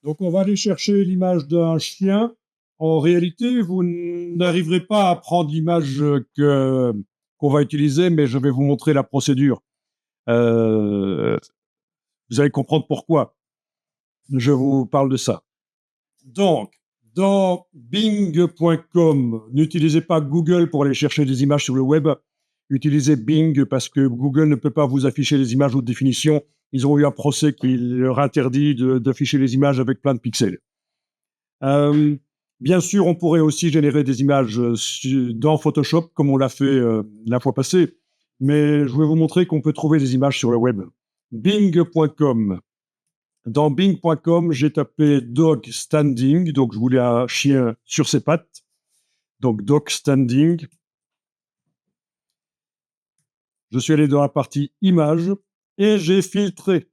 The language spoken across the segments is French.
Donc, on va aller chercher l'image d'un chien. En réalité, vous n'arriverez pas à prendre l'image qu'on va utiliser, mais je vais vous montrer la procédure. Euh, Vous allez comprendre pourquoi je vous parle de ça. Donc, dans bing.com, n'utilisez pas Google pour aller chercher des images sur le web. Utilisez Bing parce que Google ne peut pas vous afficher les images haute définition. Ils ont eu un procès qui leur interdit d'afficher les images avec plein de pixels. Bien sûr, on pourrait aussi générer des images dans Photoshop, comme on l'a fait la fois passée, mais je vais vous montrer qu'on peut trouver des images sur le web. Bing.com. Dans Bing.com, j'ai tapé dog standing, donc je voulais un chien sur ses pattes. Donc dog standing. Je suis allé dans la partie images et j'ai filtré.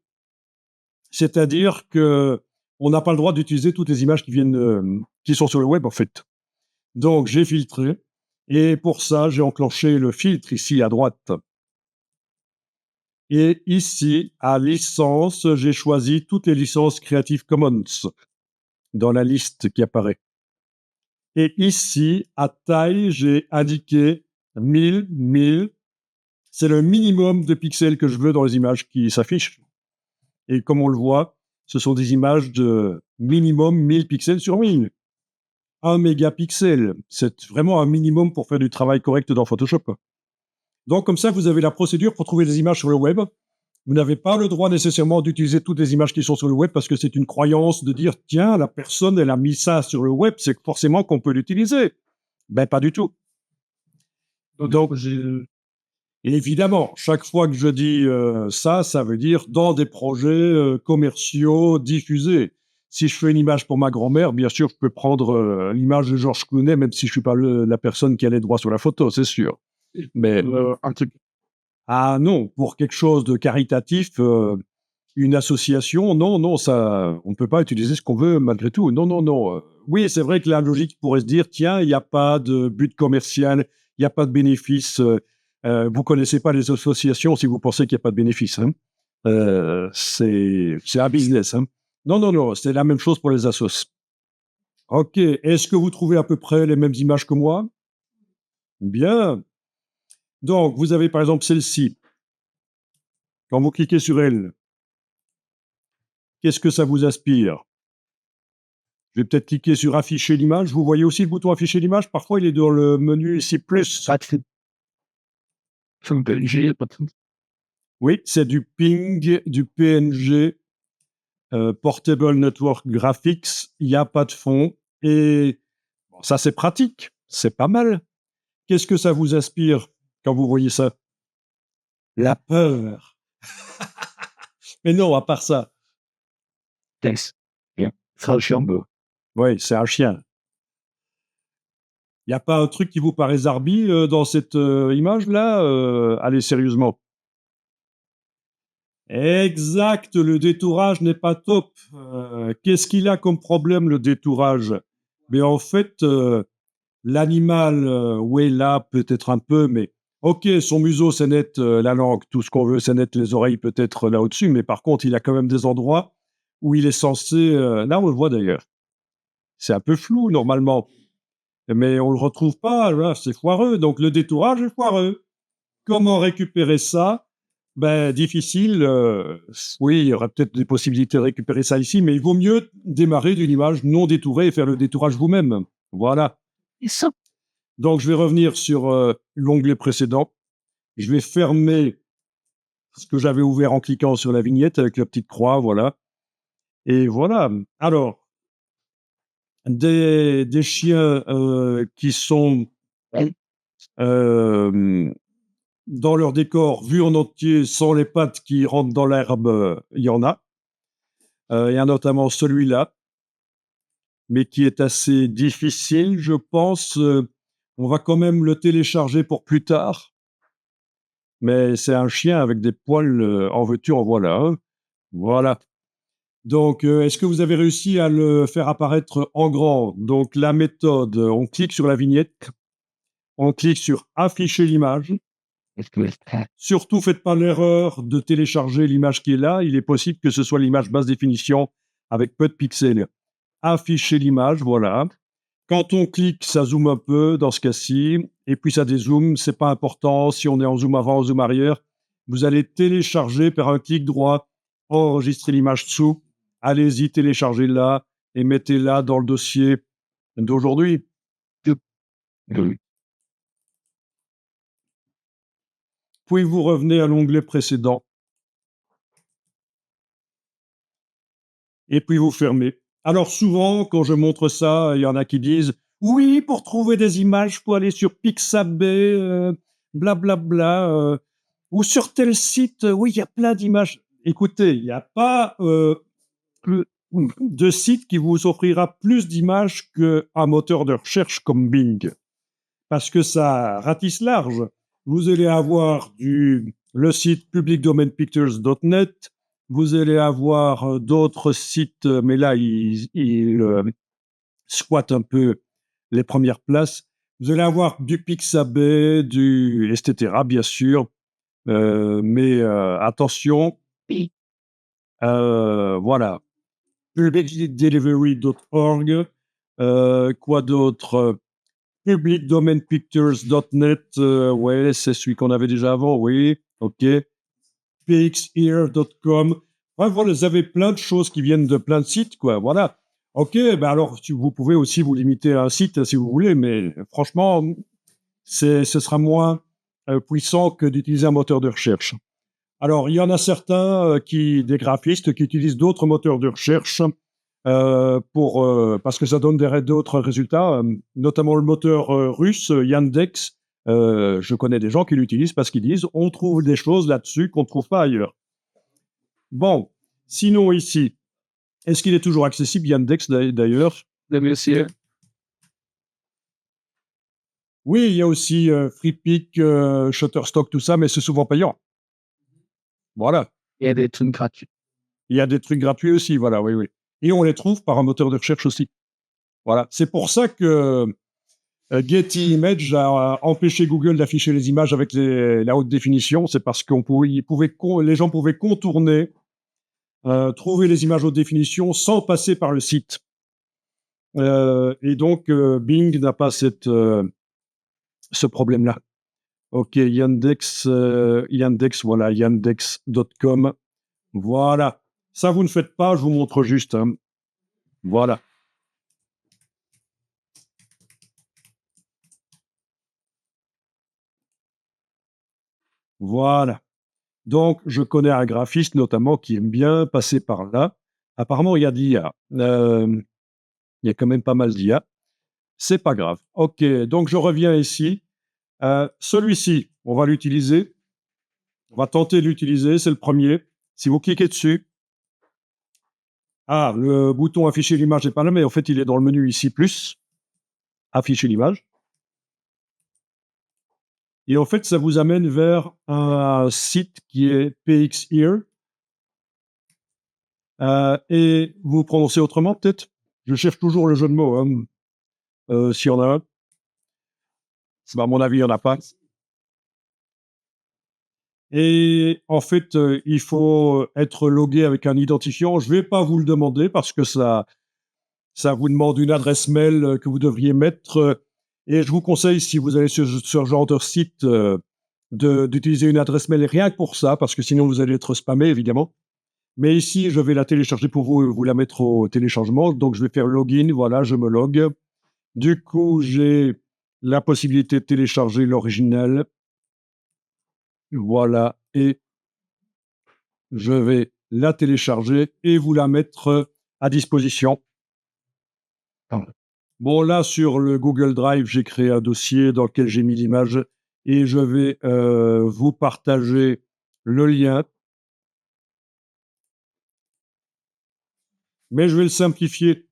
C'est-à-dire que on n'a pas le droit d'utiliser toutes les images qui sont sur le web, en fait. Donc, j'ai filtré. Et pour ça, j'ai enclenché le filtre ici à droite. Et ici, à licence, j'ai choisi toutes les licences Creative Commons dans la liste qui apparaît. Et ici, à taille, j'ai indiqué 1000. C'est le minimum de pixels que je veux dans les images qui s'affichent. Et comme on le voit, ce sont des images de minimum 1000 pixels sur 1000. 1 mégapixel, c'est vraiment un minimum pour faire du travail correct dans Photoshop. Donc, comme ça, vous avez la procédure pour trouver des images sur le web. Vous n'avez pas le droit nécessairement d'utiliser toutes les images qui sont sur le web parce que c'est une croyance de dire, tiens, la personne, elle a mis ça sur le web, c'est forcément qu'on peut l'utiliser. Ben, pas du tout. Donc, évidemment, chaque fois que je dis ça veut dire dans des projets commerciaux diffusés. Si je fais une image pour ma grand-mère, bien sûr, je peux prendre l'image de Georges Clooney, même si je suis pas la personne qui a les droits sur la photo, c'est sûr. Mais ah non, pour quelque chose de caritatif, une association, non, ça, on ne peut pas utiliser ce qu'on veut malgré tout. Non. Oui, c'est vrai que la logique pourrait se dire, tiens, il n'y a pas de but commercial, il n'y a pas de bénéfice. Vous connaissez pas les associations si vous pensez qu'il n'y a pas de bénéfice. Hein. C'est un business. Hein. Non, c'est la même chose pour les assos. Ok, est-ce que vous trouvez à peu près les mêmes images que moi? Bien. Donc, vous avez par exemple celle-ci. Quand vous cliquez sur elle, qu'est-ce que ça vous aspire? Je vais peut-être cliquer sur afficher l'image. Vous voyez aussi le bouton afficher l'image. Parfois, il est dans le menu ici plus. Oui, c'est du ping, du PNG, Portable Network Graphics. Il n'y a pas de fond. Et bon, ça, c'est pratique. C'est pas mal. Qu'est-ce que ça vous aspire quand vous voyez ça? La peur. Mais non, à part ça. Oui, c'est un chien. Il n'y a pas un truc qui vous paraît zarbi dans cette image-là? Allez, sérieusement. Exact, le détourage n'est pas top. Qu'est-ce qu'il a comme problème, le détourage? Mais en fait, l'animal, oui, là, peut-être un peu, mais ok, son museau, c'est net, la langue, tout ce qu'on veut, c'est net, les oreilles, peut-être là au-dessus, mais par contre, il a quand même des endroits où il est censé... là, on le voit d'ailleurs. C'est un peu flou, normalement. Mais on le retrouve pas, là, c'est foireux. Donc, le détourage est foireux. Comment récupérer ça? Ben, difficile. Oui, il y aurait peut-être des possibilités de récupérer ça ici, mais il vaut mieux démarrer d'une image non détourée et faire le détourage vous-même. Voilà. Donc, je vais revenir sur l'onglet précédent. Je vais fermer ce que j'avais ouvert en cliquant sur la vignette avec la petite croix, voilà. Et voilà. Alors, des chiens qui sont dans leur décor, vu en entier, sans les pattes qui rentrent dans l'herbe, il y en a. Il y a notamment celui-là, mais qui est assez difficile, je pense. On va quand même le télécharger pour plus tard. Mais c'est un chien avec des poils, en veux-tu, en voilà. Hein. Voilà. Donc, est-ce que vous avez réussi à le faire apparaître en grand? Donc, la méthode, on clique sur la vignette, on clique sur afficher l'image. Surtout, faites pas l'erreur de télécharger l'image qui est là. Il est possible que ce soit l'image basse définition avec peu de pixels. Afficher l'image, voilà. Quand on clique, ça zoome un peu dans ce cas-ci, et puis ça dézoome. C'est pas important si on est en zoom avant, en zoom arrière. Vous allez télécharger par un clic droit, enregistrer l'image dessous. Allez-y, téléchargez-la et mettez-la dans le dossier d'aujourd'hui. Puis vous revenez à l'onglet précédent et puis vous fermez. Alors souvent, quand je montre ça, il y en a qui disent oui, pour trouver des images, il faut aller sur Pixabay, blablabla, ou sur tel site, oui, il y a plein d'images. Écoutez, il n'y a pas de site qui vous offrira plus d'images qu'un moteur de recherche comme Bing, parce que ça ratisse large. Vous allez avoir le site publicdomainpictures.net, vous allez avoir d'autres sites, mais là, ils squattent un peu les premières places. Vous allez avoir du Pixabay, etc., bien sûr, mais attention, voilà, publicdelivery.org, quoi d'autre? Publicdomainpictures.net, ouais, c'est celui qu'on avait déjà avant, oui, ok. pxear.com. Ouais, voilà, vous avez plein de choses qui viennent de plein de sites, quoi, voilà. Ok, ben alors, vous pouvez aussi vous limiter à un site si vous voulez, mais franchement, ce sera moins puissant que d'utiliser un moteur de recherche. Alors, il y en a certains des graphistes qui utilisent d'autres moteurs de recherche parce que ça donne d'autres résultats, notamment le moteur russe Yandex. Je connais des gens qui l'utilisent parce qu'ils disent on trouve des choses là-dessus qu'on ne trouve pas ailleurs. Bon, sinon ici, est-ce qu'il est toujours accessible Yandex d'ailleurs? Oui, il y a aussi FreePic, Shutterstock, tout ça, mais c'est souvent payant. Voilà. Il y a des trucs gratuits. Il y a des trucs gratuits aussi, voilà, oui, oui. Et on les trouve par un moteur de recherche aussi. Voilà. C'est pour ça que Getty Images a empêché Google d'afficher les images avec la haute définition. C'est parce les gens pouvaient contourner, trouver les images haute définition sans passer par le site. Et donc, Bing n'a pas ce problème-là. Ok, Yandex, voilà, yandex.com. Voilà. Ça, vous ne faites pas, je vous montre juste. Hein. Voilà. Voilà. Donc, je connais un graphiste notamment qui aime bien passer par là. Apparemment, il y a de l'IA. Il y a quand même pas mal d'IA. C'est pas grave. OK, donc je reviens ici. Celui-ci, on va l'utiliser. On va tenter de l'utiliser. C'est le premier. Si vous cliquez dessus, le bouton afficher l'image n'est pas là, mais en fait, il est dans le menu ici, plus, afficher l'image. Et en fait, ça vous amène vers un site qui est PXEar. Et vous prononcez autrement, peut-être? Je cherche toujours le jeu de mots, hein, s'il y en a un. À mon avis, il n'y en a pas. Et en fait, il faut être logué avec un identifiant. Je ne vais pas vous le demander parce que ça vous demande une adresse mail que vous devriez mettre. Et je vous conseille, si vous allez sur ce genre de site, d'utiliser une adresse mail rien que pour ça, parce que sinon vous allez être spammé, évidemment. Mais ici, je vais la télécharger pour vous et vous la mettre au téléchargement. Donc, je vais faire login. Voilà, je me log. Du coup, j'ai la possibilité de télécharger l'original. Voilà. Et je vais la télécharger et vous la mettre à disposition. Bon, là, sur le Google Drive, j'ai créé un dossier dans lequel j'ai mis l'image et je vais vous partager le lien. Mais je vais le simplifier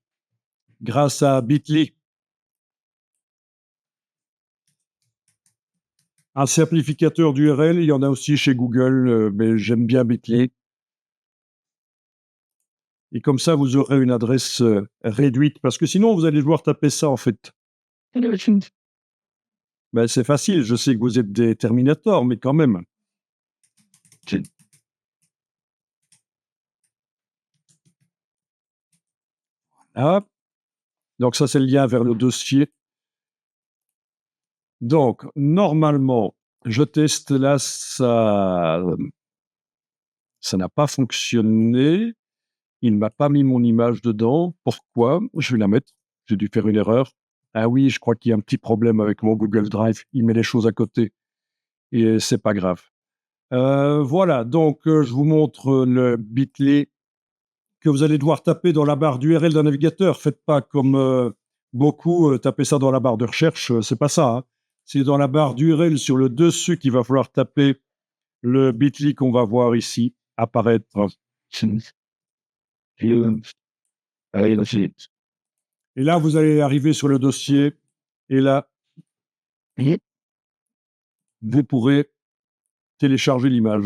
grâce à Bitly. Un simplificateur d'URL, il y en a aussi chez Google, mais j'aime bien Bitly. Et comme ça, vous aurez une adresse réduite, parce que sinon, vous allez devoir taper ça, en fait. Ben, c'est facile, je sais que vous êtes des Terminators, mais quand même. Hop. Donc ça, c'est le lien vers le dossier. Donc, normalement, je teste là, ça n'a pas fonctionné. Il ne m'a pas mis mon image dedans. Pourquoi? Je vais la mettre. J'ai dû faire une erreur. Ah oui, je crois qu'il y a un petit problème avec mon Google Drive. Il met les choses à côté et c'est pas grave. Voilà, donc je vous montre le Bitly que vous allez devoir taper dans la barre d'URL d'un navigateur. Faites pas comme beaucoup, taper ça dans la barre de recherche, c'est pas ça, hein. C'est dans la barre d'URL sur le dessus qu'il va falloir taper le Bitly qu'on va voir ici apparaître. Et là, vous allez arriver sur le dossier et là, vous pourrez télécharger l'image.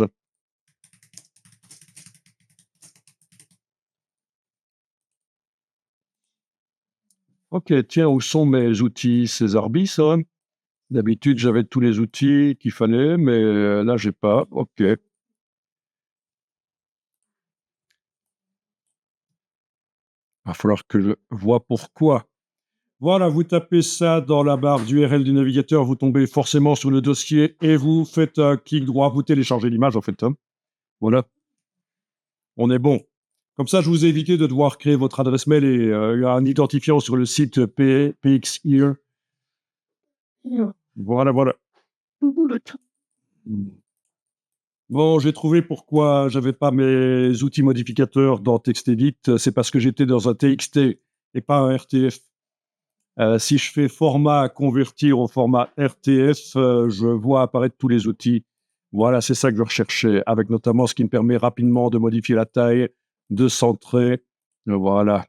Ok, tiens, où sont mes outils César Bis, hein? D'habitude, j'avais tous les outils qu'il fallait, mais là, j'ai pas. Ok. Va falloir que je vois pourquoi. Voilà, vous tapez ça dans la barre d'URL du navigateur, vous tombez forcément sur le dossier et vous faites un clic droit, vous téléchargez l'image en fait, hein. Voilà, on est bon. Comme ça, je vous ai évité de devoir créer votre adresse mail et un identifiant sur le site PXEar. Voilà, voilà. Bon, j'ai trouvé pourquoi j'avais pas mes outils modificateurs dans TextEdit. C'est parce que j'étais dans un TXT et pas un RTF. Si je fais format convertir au format RTF, je vois apparaître tous les outils. Voilà, c'est ça que je recherchais, avec notamment ce qui me permet rapidement de modifier la taille, de centrer. Voilà,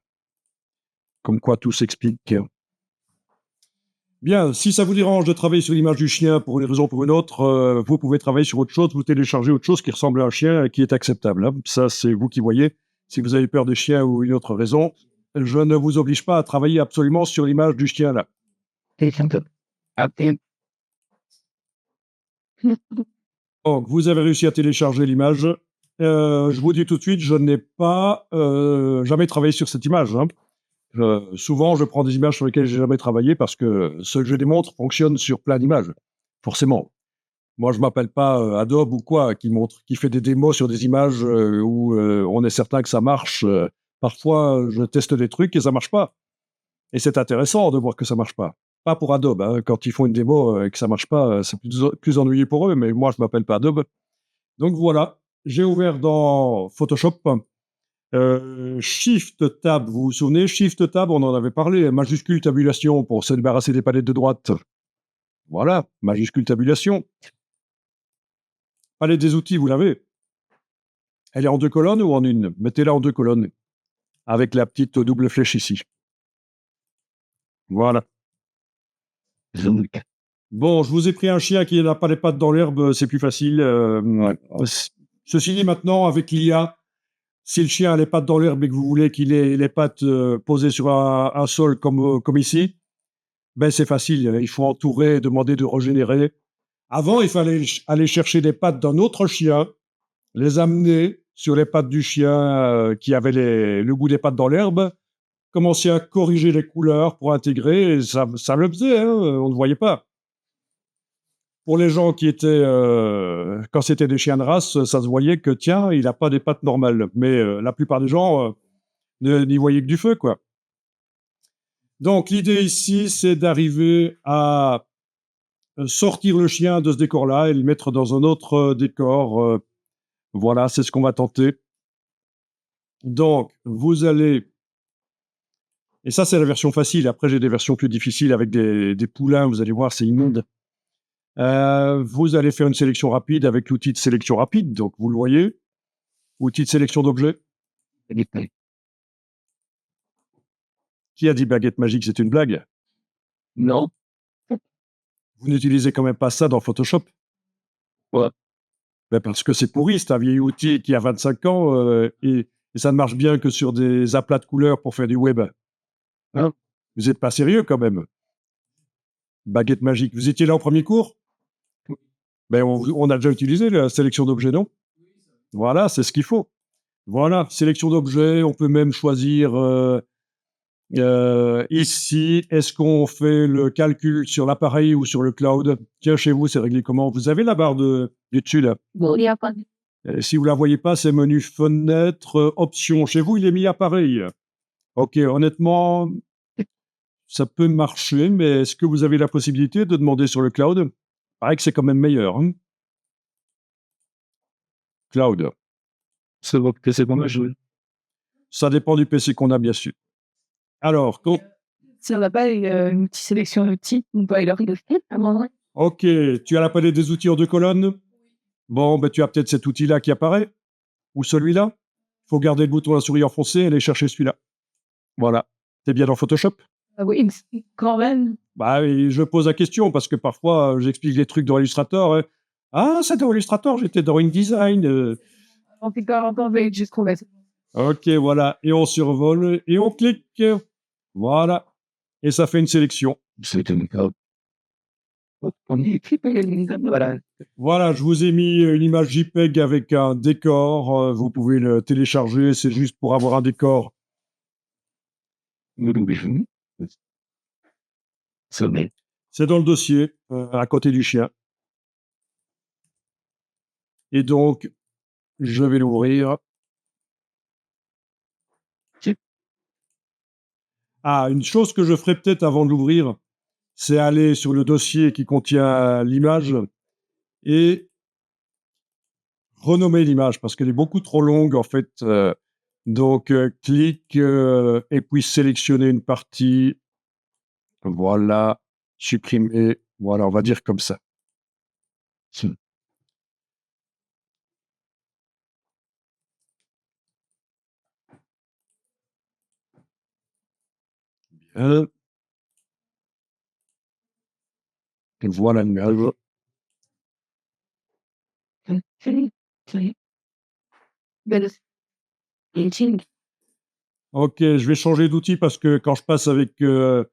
comme quoi tout s'explique. Bien, si ça vous dérange de travailler sur l'image du chien pour une raison ou pour une autre, vous pouvez travailler sur autre chose, vous téléchargez autre chose qui ressemble à un chien et qui est acceptable, hein. Ça, c'est vous qui voyez. Si vous avez peur des chiens ou une autre raison, je ne vous oblige pas à travailler absolument sur l'image du chien là. Donc, vous avez réussi à télécharger l'image. Je vous dis tout de suite, je n'ai pas jamais travaillé sur cette image, hein. Souvent, je prends des images sur lesquelles j'ai jamais travaillé parce que ce que je démontre fonctionne sur plein d'images, forcément. Moi, je m'appelle pas Adobe ou quoi, qui fait des démos sur des images où on est certain que ça marche. Parfois, je teste des trucs et ça marche pas. Et c'est intéressant de voir que ça marche pas. Pas pour Adobe, hein. Quand ils font une démo et que ça marche pas, c'est plus ennuyeux pour eux. Mais moi, je m'appelle pas Adobe. Donc voilà, j'ai ouvert dans Photoshop. Shift Tab, vous vous souvenez, Shift Tab, on en avait parlé, majuscule tabulation pour se débarrasser des palettes de droite. Voilà, majuscule tabulation. Palette des outils, vous l'avez. Elle est en 2 colonnes ou en une? Mettez-la en 2 colonnes, avec la petite double flèche ici. Voilà. Bon, je vous ai pris un chien qui n'a pas les pattes dans l'herbe, c'est plus facile. Ceci dit, maintenant, avec l'IA, si le chien a les pattes dans l'herbe et que vous voulez qu'il ait les pattes posées sur un sol comme ici, ben c'est facile. Il faut entourer, demander de régénérer. Avant, il fallait aller chercher des pattes d'un autre chien, les amener sur les pattes du chien qui avait le bout des pattes dans l'herbe, commencer à corriger les couleurs pour intégrer, et ça le faisait, hein, on ne voyait pas. Pour les gens qui étaient, quand c'était des chiens de race, ça se voyait que tiens, il n'a pas des pattes normales. Mais la plupart des gens n'y voyaient que du feu, quoi. Donc l'idée ici, c'est d'arriver à sortir le chien de ce décor-là et le mettre dans un autre décor. Voilà, c'est ce qu'on va tenter. Donc, vous allez... Et ça, c'est la version facile. Après, j'ai des versions plus difficiles avec des poulains. Vous allez voir, c'est immonde. Vous allez faire une sélection rapide avec l'outil de sélection rapide. Donc, vous le voyez. Outil de sélection d'objets. Qui a dit baguette magique? C'est une blague. Non. Vous n'utilisez quand même pas ça dans Photoshop. Ouais. Ben parce que c'est pourri. C'est un vieil outil qui a 25 ans et ça ne marche bien que sur des aplats de couleurs pour faire du web. Hein? Vous n'êtes pas sérieux quand même. Baguette magique. Vous étiez là au premier cours? Ben on a déjà utilisé la sélection d'objets, non? Voilà, c'est ce qu'il faut. Voilà, sélection d'objets. On peut même choisir Ici, est-ce qu'on fait le calcul sur l'appareil ou sur le cloud? Tiens, chez vous, c'est réglé comment? Vous avez la barre du dessus, là. Bon, il y a pas. Si vous la voyez pas, c'est menu fenêtre, options. Chez vous, il est mis appareil. Ok, honnêtement, ça peut marcher, mais est-ce que vous avez la possibilité de demander sur le cloud? Il paraît que c'est quand même meilleur, hein. Cloud. C'est bon, c'est bon, je Ça dépend du PC qu'on a, bien sûr. Alors, Ça va pas, une petite sélection d'outils, on peut aller leur dire à un moment. ok, tu as la palette des outils en 2 colonnes. Bon, ben, tu as peut-être cet outil-là qui apparaît, ou celui-là. Il faut garder le bouton à la souris enfoncé et aller chercher celui-là. Voilà. T'es bien dans Photoshop? Ah oui, mais quand même. Bah, et je pose la question parce que parfois, j'explique les trucs dans Illustrator. Ah, c'est dans Illustrator, j'étais dans InDesign. On fait pas encore veiller jusqu'au reste. Ok, voilà. Et on survole et on clique. Voilà. Et ça fait une sélection. c'est une cloud. On y équipe, voilà. Voilà, je vous ai mis une image JPEG avec un décor. Vous pouvez le télécharger. C'est juste pour avoir un décor. Sommet. C'est dans le dossier, à côté du chien. Et donc, je vais l'ouvrir. Ah, une chose que je ferai peut-être avant de l'ouvrir, c'est aller sur le dossier qui contient l'image et renommer l'image parce qu'elle est beaucoup trop longue en fait. Donc, clique et puis sélectionner une partie. Voilà, supprimer. Voilà, on va dire comme ça. Bien. Et voilà l'image. Ok, je vais changer d'outil parce que quand je passe avec le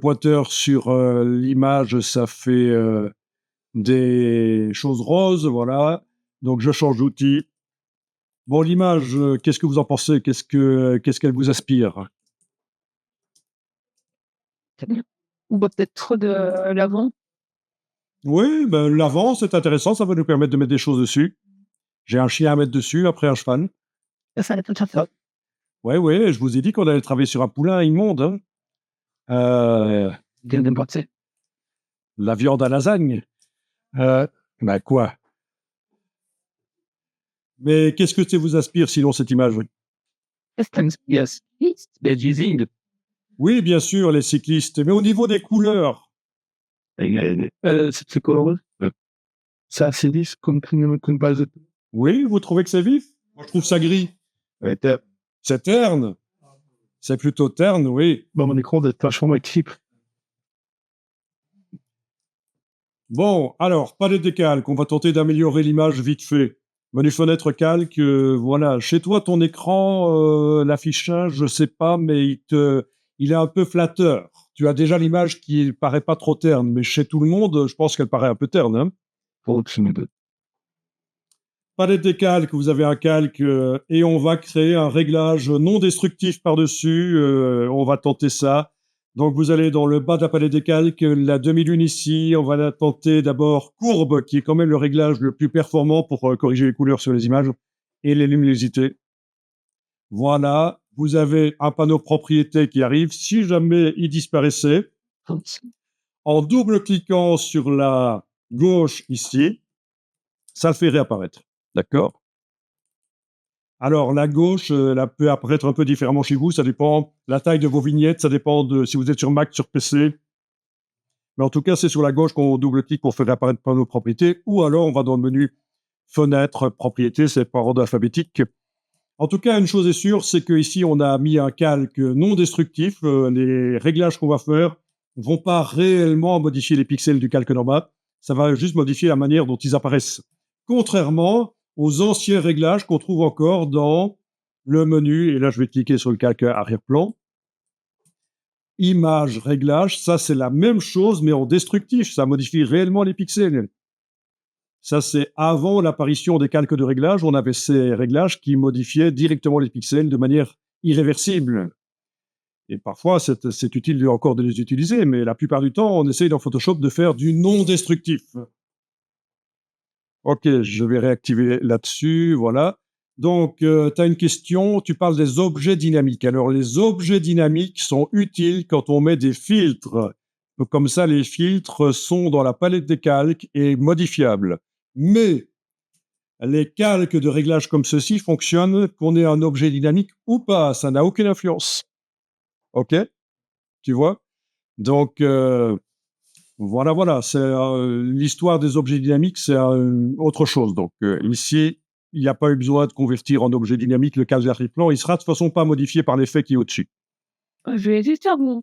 pointeur sur l'image, ça fait des choses roses, voilà. Donc je change d'outil. Bon, l'image, qu'est-ce que vous en pensez? Qu'est-ce qu'elle vous aspire? On voit peut-être trop de l'avant. Oui, ben, l'avant, c'est intéressant, ça va nous permettre de mettre des choses dessus. J'ai un chien à mettre dessus, après un cheval. Ça va être ça. Ouais, ouais, je vous ai dit qu'on allait travailler sur un poulain immonde, hein. La viande à lasagne. Ben quoi? Mais qu'est-ce que ça vous aspire sinon cette image? Yes. They're using Oui, bien sûr, les cyclistes, mais au niveau des couleurs. c'est quoi? Ça, c'est dit, comme base. Oui, vous trouvez que c'est vif? Moi, je trouve ça gris. C'est terne. C'est plutôt terne, oui. Bon, mon écran d'être vachement actif. Bon, alors, pas de décalque. On va tenter d'améliorer l'image vite fait. Menu fenêtre calque, voilà. Chez toi, ton écran, l'affichage, je sais pas, mais il est un peu flatteur. Tu as déjà l'image qui paraît pas trop terne, mais chez tout le monde, je pense qu'elle paraît un peu terne, hein. Pas de décalque, vous avez un calque et on va créer un réglage non destructif par-dessus. On va tenter ça. Donc vous allez dans le bas de la palette des calques, la demi-lune ici. On va la tenter d'abord courbe, qui est quand même le réglage le plus performant pour corriger les couleurs sur les images et les luminosités. Voilà, vous avez un panneau propriété qui arrive. Si jamais il disparaissait, en double-cliquant sur la gauche ici, ça le fait réapparaître. D'accord? Alors, la gauche, elle peut apparaître un peu différemment chez vous. Ça dépend la taille de vos vignettes. Ça dépend de si vous êtes sur Mac, sur PC. Mais en tout cas, c'est sur la gauche qu'on double-clique pour faire apparaître panneau propriété. Ou alors, on va dans le menu fenêtre, propriété. C'est par ordre alphabétique. En tout cas, une chose est sûre, c'est qu'ici, on a mis un calque non destructif. Les réglages qu'on va faire ne vont pas réellement modifier les pixels du calque normal. Ça va juste modifier la manière dont ils apparaissent. Contrairement aux anciens réglages qu'on trouve encore dans le menu, et là je vais cliquer sur le calque arrière-plan, image, réglage, ça c'est la même chose mais en destructif, ça modifie réellement les pixels. Ça c'est avant l'apparition des calques de réglage, on avait ces réglages qui modifiaient directement les pixels de manière irréversible. Et parfois, c'est utile encore de les utiliser, mais la plupart du temps, on essaye dans Photoshop de faire du non destructif. Ok, je vais réactiver là-dessus, voilà. Donc, tu as une question, tu parles des objets dynamiques. Alors, les objets dynamiques sont utiles quand on met des filtres. Comme ça, les filtres sont dans la palette des calques et modifiables. Mais les calques de réglage comme ceci fonctionnent qu'on ait un objet dynamique ou pas, ça n'a aucune influence. Ok, tu vois? Donc, voilà, c'est l'histoire des objets dynamiques, c'est autre chose. Donc, ici, il n'y a pas eu besoin de convertir en objet dynamique le calque d'arrière-plan. Il sera de toute façon pas modifié par l'effet qui est au-dessus. Je vais juste faire mon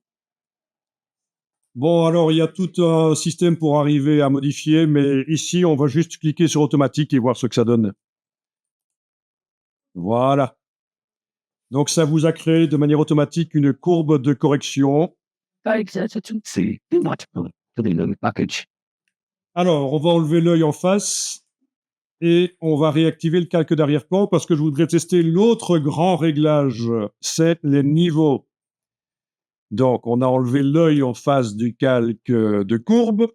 Bon, alors, il y a tout un système pour arriver à modifier, mais ici, on va juste cliquer sur automatique et voir ce que ça donne. Voilà. Donc, ça vous a créé de manière automatique une courbe de correction. See, do not to the load package. Alors, on va enlever l'œil en face et on va réactiver le calque d'arrière-plan parce que je voudrais tester l'autre grand réglage, c'est les niveaux. Donc, on a enlevé l'œil en face du calque de courbe.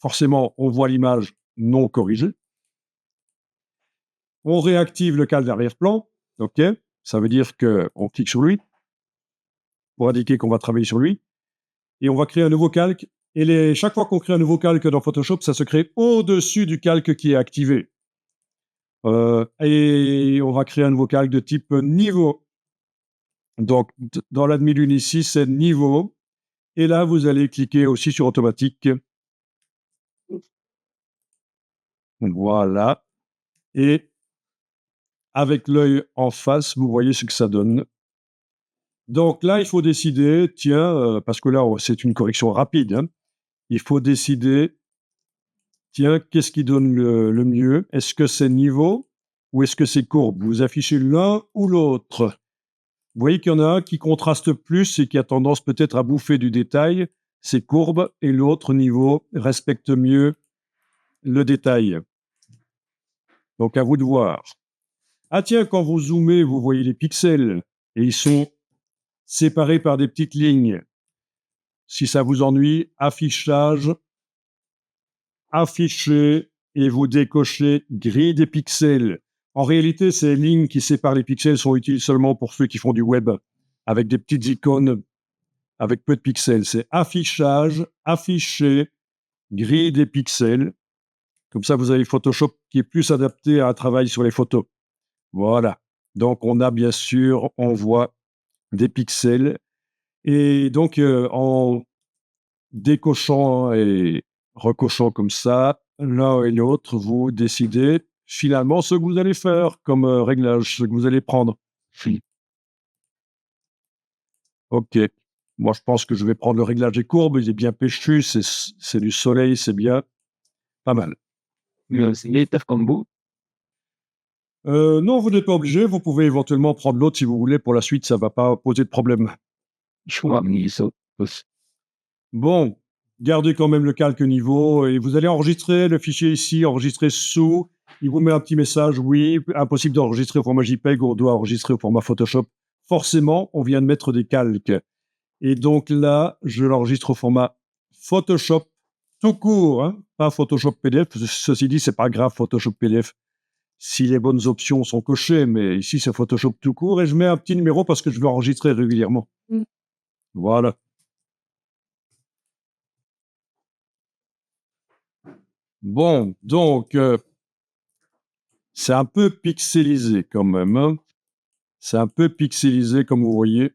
Forcément, on voit l'image non corrigée. On réactive le calque d'arrière-plan. OK, ça veut dire qu'on clique sur lui pour indiquer qu'on va travailler sur lui. Et on va créer un nouveau calque. Et chaque fois qu'on crée un nouveau calque dans Photoshop, ça se crée au-dessus du calque qui est activé. Et on va créer un nouveau calque de type niveau. Donc, dans la demi-lune ici, c'est niveau. Et là, vous allez cliquer aussi sur automatique. Voilà. Et avec l'œil en face, vous voyez ce que ça donne. Donc là, il faut décider, tiens, parce que là, c'est une correction rapide, hein. Il faut décider, tiens, qu'est-ce qui donne le mieux? Est-ce que c'est niveau ou est-ce que c'est courbe? Vous affichez l'un ou l'autre. Vous voyez qu'il y en a un qui contraste plus et qui a tendance peut-être à bouffer du détail, c'est courbe, et l'autre niveau respecte mieux le détail. Donc à vous de voir. Ah tiens, quand vous zoomez, vous voyez les pixels, et ils sont séparés par des petites lignes. Si ça vous ennuie, affichage, afficher, et vous décochez grille des pixels. En réalité, ces lignes qui séparent les pixels sont utiles seulement pour ceux qui font du web, avec des petites icônes, avec peu de pixels. C'est affichage, afficher, grille des pixels. Comme ça, vous avez Photoshop qui est plus adapté à un travail sur les photos. Voilà. Donc, on a bien sûr, on voit des pixels. Et donc, en décochant et recochant comme ça, l'un et l'autre, vous décidez finalement ce que vous allez faire comme réglage, ce que vous allez prendre. Ok. Moi, je pense que je vais prendre le réglage des courbes. Il est bien péchu, c'est du soleil, c'est bien. Pas mal. Native combo. Non, vous n'êtes pas obligé. Vous pouvez éventuellement prendre l'autre si vous voulez. Pour la suite, ça ne va pas poser de problème. Bon, gardez quand même le calque niveau et vous allez enregistrer le fichier ici, enregistrer sous. Il vous met un petit message, oui, impossible d'enregistrer au format JPEG, on doit enregistrer au format Photoshop. Forcément, on vient de mettre des calques. Et donc là, je l'enregistre au format Photoshop tout court, hein, pas Photoshop PDF. Ceci dit, c'est pas grave, Photoshop PDF, si les bonnes options sont cochées, mais ici, c'est Photoshop tout court et je mets un petit numéro parce que je veux enregistrer régulièrement. Voilà. Bon, donc, c'est un peu pixelisé quand même, hein. C'est un peu pixelisé, comme vous voyez.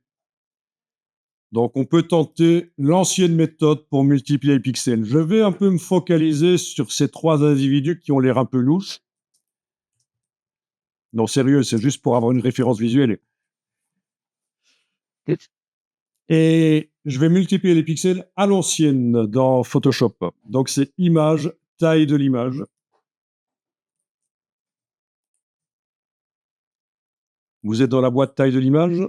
Donc, on peut tenter l'ancienne méthode pour multiplier les pixels. Je vais un peu me focaliser sur ces trois individus qui ont l'air un peu louches. Non, sérieux, c'est juste pour avoir une référence visuelle. Et je vais multiplier les pixels à l'ancienne dans Photoshop. Donc, c'est image, taille de l'image. Vous êtes dans la boîte taille de l'image,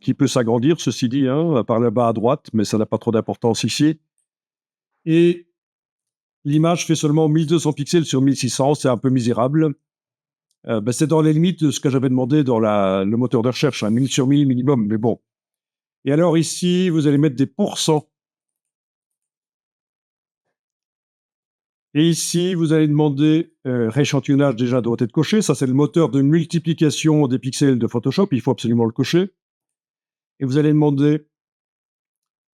qui peut s'agrandir, ceci dit, hein, par le bas à droite, mais ça n'a pas trop d'importance ici. Et l'image fait seulement 1200 pixels sur 1600, c'est un peu misérable. C'est dans les limites de ce que j'avais demandé dans le moteur de recherche, 1000 sur 1000 minimum, mais bon. Et alors ici, vous allez mettre des pourcents. Et ici, vous allez demander, rééchantillonnage déjà doit être coché. Ça, c'est le moteur de multiplication des pixels de Photoshop. Il faut absolument le cocher. Et vous allez demander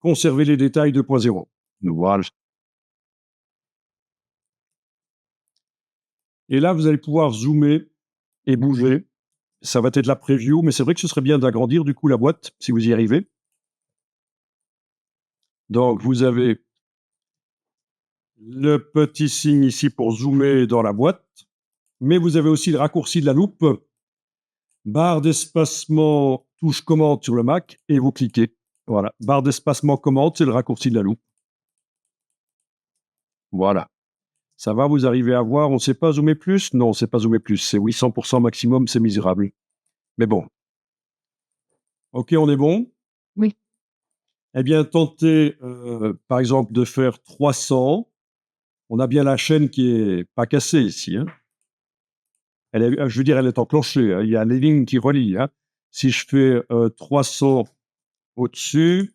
conserver les détails 2.0. Voilà. Et là, vous allez pouvoir zoomer et bouger. Ça va être la preview, mais c'est vrai que ce serait bien d'agrandir du coup la boîte, si vous y arrivez. Donc, vous avez le petit signe ici pour zoomer dans la boîte, mais vous avez aussi le raccourci de la loupe, barre d'espacement, touche commande sur le Mac, et vous cliquez. Voilà, barre d'espacement commande, c'est le raccourci de la loupe. Voilà. Ça va, vous arrivez à voir, on ne sait pas zoomer plus? Non, on ne sait pas zoomer plus, c'est 800% maximum, c'est misérable. Mais bon. Ok, on est bon? Oui. Eh bien, tentez, par exemple, de faire 300. On a bien la chaîne qui est pas cassée ici, hein. Je veux dire, elle est enclenchée, hein. Il y a les lignes qui relient, hein. Si je fais 300 au-dessus,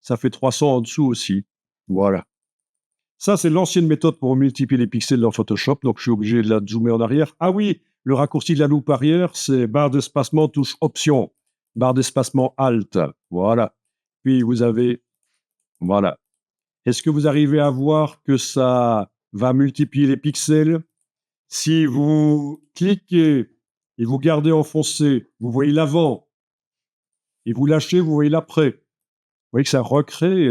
ça fait 300 en dessous aussi. Voilà. Ça, c'est l'ancienne méthode pour multiplier les pixels dans Photoshop, donc je suis obligé de la zoomer en arrière. Ah oui, le raccourci de la loupe arrière, c'est barre d'espacement, touche Option, barre d'espacement Alt. Voilà. Puis vous avez... Voilà. Est-ce que vous arrivez à voir que ça va multiplier les pixels? Si vous cliquez et vous gardez enfoncé, vous voyez l'avant, et vous lâchez, vous voyez l'après. Vous voyez que ça recrée.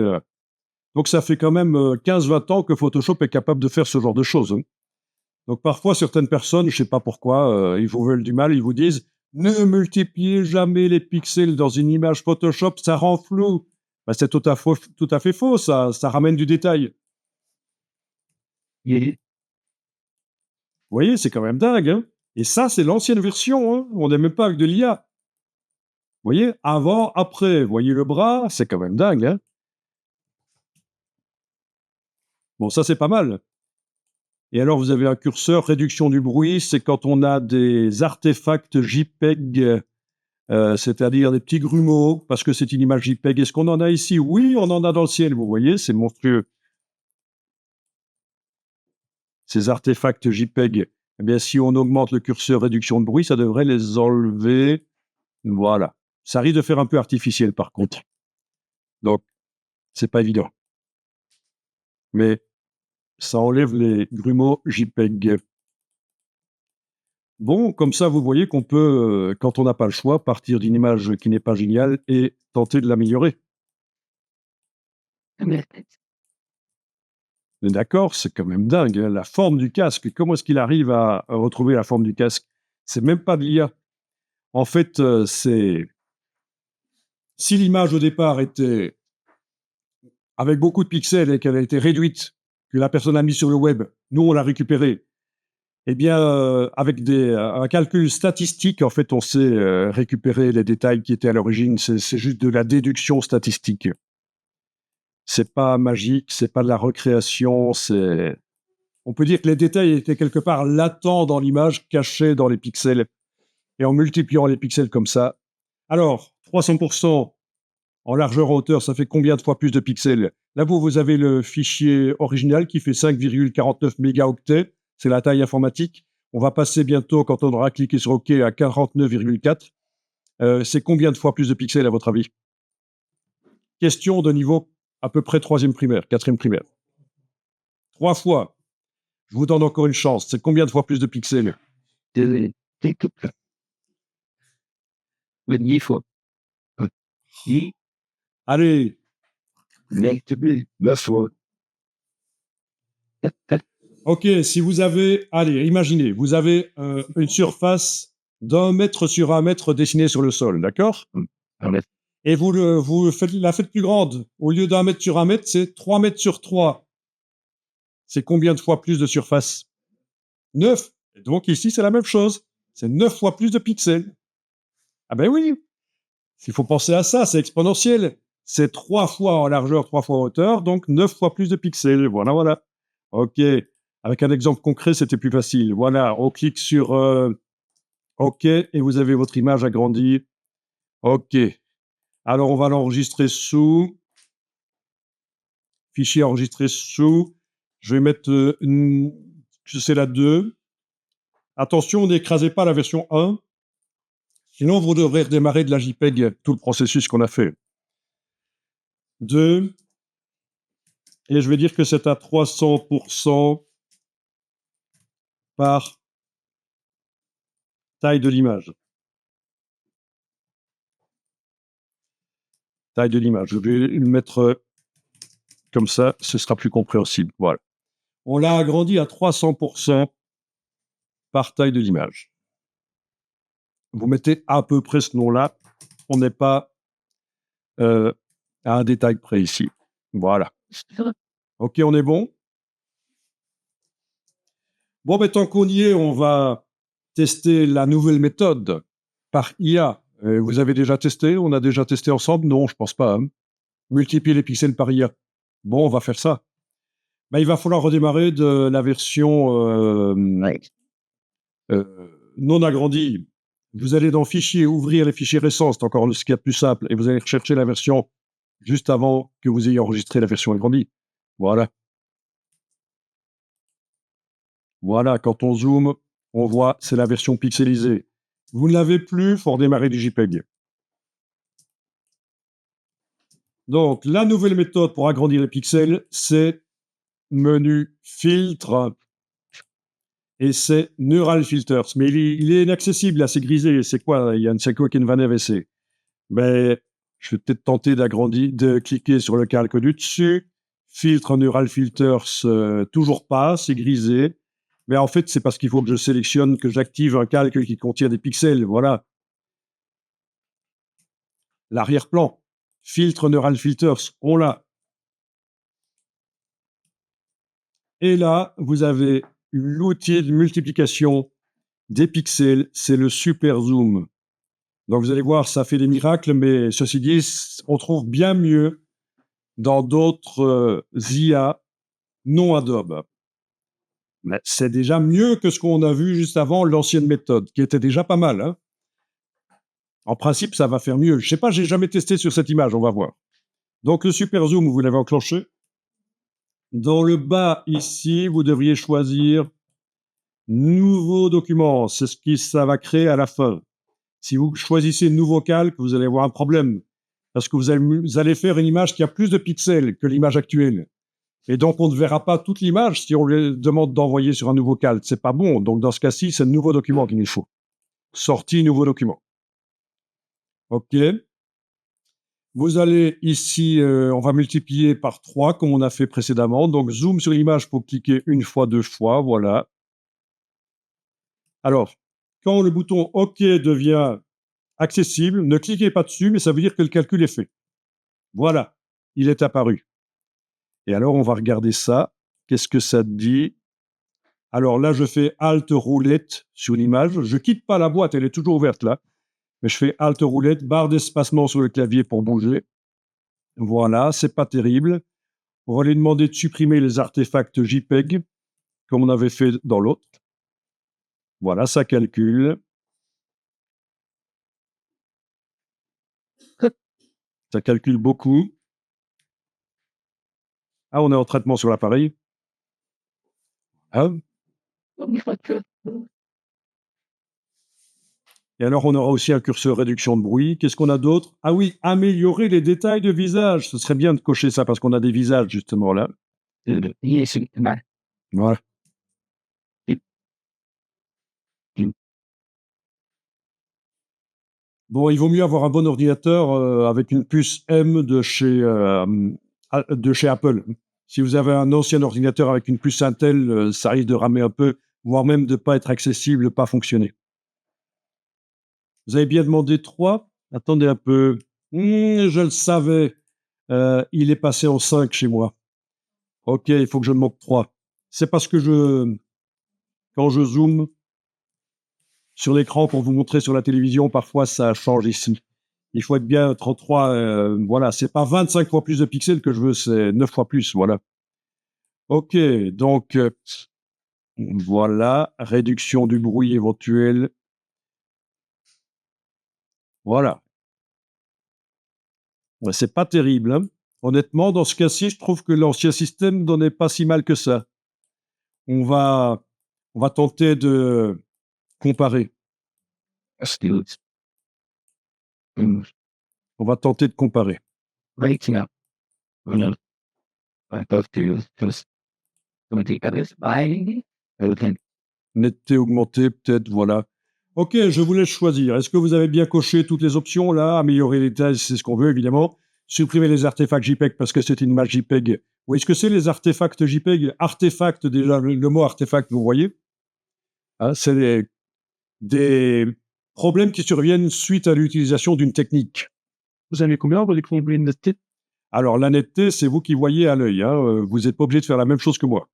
Donc ça fait quand même 15-20 ans que Photoshop est capable de faire ce genre de choses, hein. Donc parfois, certaines personnes, je ne sais pas pourquoi, ils vous veulent du mal, ils vous disent « Ne multipliez jamais les pixels dans une image Photoshop, ça rend flou. » Ben, c'est tout à fait faux, ça ramène du détail. Yeah. Vous voyez, c'est quand même dingue, hein. Et ça, c'est l'ancienne version, hein. On n'est même pas avec de l'IA. Vous voyez, avant, après, vous voyez le bras, c'est quand même dingue, hein. Bon, ça, c'est pas mal. Et alors, vous avez un curseur, réduction du bruit, c'est quand on a des artefacts JPEG, c'est-à-dire des petits grumeaux, parce que c'est une image JPEG. Est-ce qu'on en a ici? Oui, on en a dans le ciel, vous voyez, c'est monstrueux. Ces artefacts JPEG, eh bien, si on augmente le curseur réduction de bruit, ça devrait les enlever. Voilà. Ça risque de faire un peu artificiel, par contre. Donc, c'est pas évident. Mais ça enlève les grumeaux JPEG. Bon, comme ça, vous voyez qu'on peut, quand on n'a pas le choix, partir d'une image qui n'est pas géniale et tenter de l'améliorer. Mais d'accord, c'est quand même dingue, hein, la forme du casque. Comment est-ce qu'il arrive à retrouver la forme du casque? C'est même pas de l'IA. En fait, c'est... Si l'image au départ était avec beaucoup de pixels et qu'elle a été réduite, que la personne a mis sur le web, nous on l'a récupérée, eh bien, avec un calcul statistique, en fait, on sait récupérer les détails qui étaient à l'origine. C'est juste de la déduction statistique. C'est pas magique, c'est pas de la recréation. On peut dire que les détails étaient quelque part latents dans l'image, cachés dans les pixels. Et en multipliant les pixels comme ça. Alors, 300% en largeur en hauteur, ça fait combien de fois plus de pixels? Là, vous avez le fichier original qui fait 5,49 mégaoctets. C'est la taille informatique. On va passer bientôt, quand on aura cliqué sur OK, à 49,4. C'est combien de fois plus de pixels, à votre avis? Question de niveau à peu près 3e primaire, 4e primaire. 3 fois. Je vous donne encore une chance. C'est combien de fois plus de pixels? Allez. Ok, si vous avez... Allez, imaginez, vous avez une surface d'1 mètre sur 1 mètre dessinée sur le sol, d'accord? Et vous la faites plus grande. Au lieu d'1 mètre sur 1 mètre, c'est 3 mètres sur 3. C'est combien de fois plus de surface? 9. Et donc ici, c'est la même chose. C'est 9 fois plus de pixels. Ah ben oui. Il faut penser à ça, c'est exponentiel. C'est 3 fois en largeur, 3 fois en hauteur, donc 9 fois plus de pixels. Voilà, voilà. OK. Avec un exemple concret, c'était plus facile. Voilà, on clique sur OK et vous avez votre image agrandie. OK. Alors, on va l'enregistrer sous fichier enregistré sous. Je vais mettre c'est la 2. Attention, n'écrasez pas la version 1. Sinon, vous devrez redémarrer de la JPEG tout le processus qu'on a fait. 2. Et je vais dire que c'est à 300% par taille de l'image. Taille de l'image. Je vais le mettre comme ça, ce sera plus compréhensible. Voilà. On l'a agrandi à 300% par taille de l'image. Vous mettez à peu près ce nom-là. On n'est pas à un détail près ici. Voilà. OK, on est bon? Bon, mais tant qu'on y est, on va tester la nouvelle méthode par IA. Vous avez déjà testé? On a déjà testé ensemble? Non, je pense pas. Hein. Multiplier les pixels par IA. Bon, on va faire ça. Ben, il va falloir redémarrer de la version non agrandie. Vous allez dans Fichier, ouvrir les fichiers récents, c'est encore ce qu'il y a de plus simple, et vous allez rechercher la version juste avant que vous ayez enregistré la version agrandie. Voilà. Voilà, quand on zoome, on voit, c'est la version pixelisée. Vous ne l'avez plus, il faut redémarrer du JPEG. Donc, la nouvelle méthode pour agrandir les pixels, c'est menu filtre et c'est Neural Filters. Mais il est inaccessible, là, c'est grisé. C'est quoi? Il y a une seco qui va n'avait. Ben, je vais peut-être tenter de cliquer sur le calque du dessus. Filtre Neural Filters, toujours pas, c'est grisé. Mais en fait, c'est parce qu'il faut que je sélectionne, que j'active un calque qui contient des pixels. Voilà. L'arrière-plan. Filtre Neural Filters, on l'a. Et là, vous avez l'outil de multiplication des pixels, c'est le super zoom. Donc vous allez voir, ça fait des miracles, mais ceci dit, on trouve bien mieux dans d'autres IA non Adobe. Mais c'est déjà mieux que ce qu'on a vu juste avant, l'ancienne méthode, qui était déjà pas mal. Hein. En principe, ça va faire mieux. Je sais pas, j'ai jamais testé sur cette image, on va voir. Donc le super zoom, vous l'avez enclenché. Dans le bas, ici, vous devriez choisir nouveau document. C'est ce qui ça va créer à la fin. Si vous choisissez nouveau calque, vous allez avoir un problème. Parce que vous allez faire une image qui a plus de pixels que l'image actuelle. Et donc, on ne verra pas toute l'image si on lui demande d'envoyer sur un nouveau calque. C'est pas bon. Donc, dans ce cas-ci, c'est un nouveau document qu'il nous faut. Sortie, nouveau document. OK. Vous allez ici, on va multiplier par 3 comme on a fait précédemment. Donc, zoom sur l'image pour cliquer une fois, deux fois. Voilà. Alors, quand le bouton OK devient accessible, ne cliquez pas dessus, mais ça veut dire que le calcul est fait. Voilà, il est apparu. Et alors, on va regarder ça. Qu'est-ce que ça dit? Alors là, je fais Alt roulette sur l'image. Je quitte pas la boîte, elle est toujours ouverte là. Mais je fais Alt roulette, barre d'espacement sur le clavier pour bouger. Voilà, c'est pas terrible. On va lui demander de supprimer les artefacts JPEG, comme on avait fait dans l'autre. Voilà, ça calcule. Ça calcule beaucoup. Ah, on est en traitement sur l'appareil. Ah. Et alors, on aura aussi un curseur réduction de bruit. Qu'est-ce qu'on a d'autre? Ah oui, améliorer les détails de visage. Ce serait bien de cocher ça parce qu'on a des visages justement là. Voilà. Bon, il vaut mieux avoir un bon ordinateur avec une puce M de chez Apple. Si vous avez un ancien ordinateur avec une puce Intel, ça risque de ramer un peu, voire même de ne pas être accessible, pas fonctionner. Vous avez bien demandé 3. Attendez un peu. Je le savais. Il est passé en 5 chez moi. OK, il faut que je monte 3. C'est parce que quand je zoome sur l'écran pour vous montrer sur la télévision, parfois ça change ici. Il faut être bien 33, voilà, c'est pas 25 fois plus de pixels que je veux, c'est 9 fois plus, voilà. OK, donc voilà, réduction du bruit éventuel. Voilà. Ouais, c'est pas terrible, hein. Honnêtement, dans ce cas-ci, je trouve que l'ancien système donnait pas si mal que ça. On va, on va tenter de comparer. Astute. On va tenter de comparer. Rating up. Well, I thought to just somebody got this by everything. Netteté augmentée, peut-être, voilà. Ok, je vous laisse choisir. Est-ce que vous avez bien coché toutes les options là? Améliorer les détails, c'est ce qu'on veut, évidemment. Supprimer les artefacts JPEG parce que c'est une image JPEG. Ou est-ce que c'est les artefacts JPEG? Artefacts, déjà, le mot artefact, vous voyez? Hein, c'est des problèmes qui surviennent suite à l'utilisation d'une technique. Vous avez combien pour les combiner de titres? Alors, la netteté, c'est vous qui voyez à l'œil. Hein. Vous n'êtes pas obligé de faire la même chose que moi.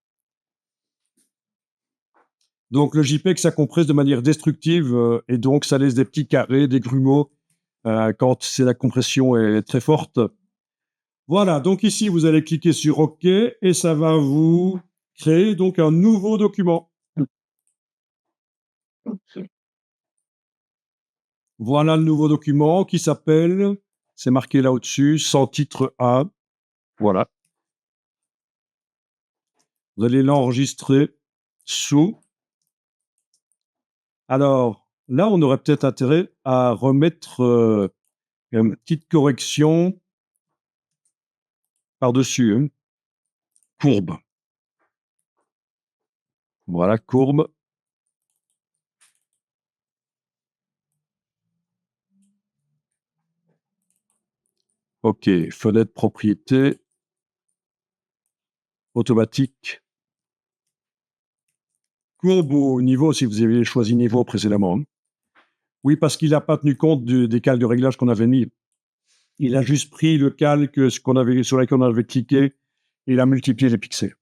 Donc, le JPEG, ça compresse de manière destructive et donc ça laisse des petits carrés, des grumeaux quand la compression est très forte. Voilà, donc ici, vous allez cliquer sur OK et ça va vous créer donc un nouveau document. Voilà le nouveau document qui s'appelle, c'est marqué là au-dessus, sans titre A. Voilà. Vous allez l'enregistrer sous. Alors, là, on aurait peut-être intérêt à remettre une petite correction par-dessus. Hein. Courbe. Voilà, courbe. OK, fenêtre propriété. Automatique. Courbe au niveau, si vous aviez choisi niveau précédemment. Oui, parce qu'il n'a pas tenu compte des calques de réglage qu'on avait mis. Il a juste pris le calque sur lequel on avait cliqué et il a multiplié les pixels.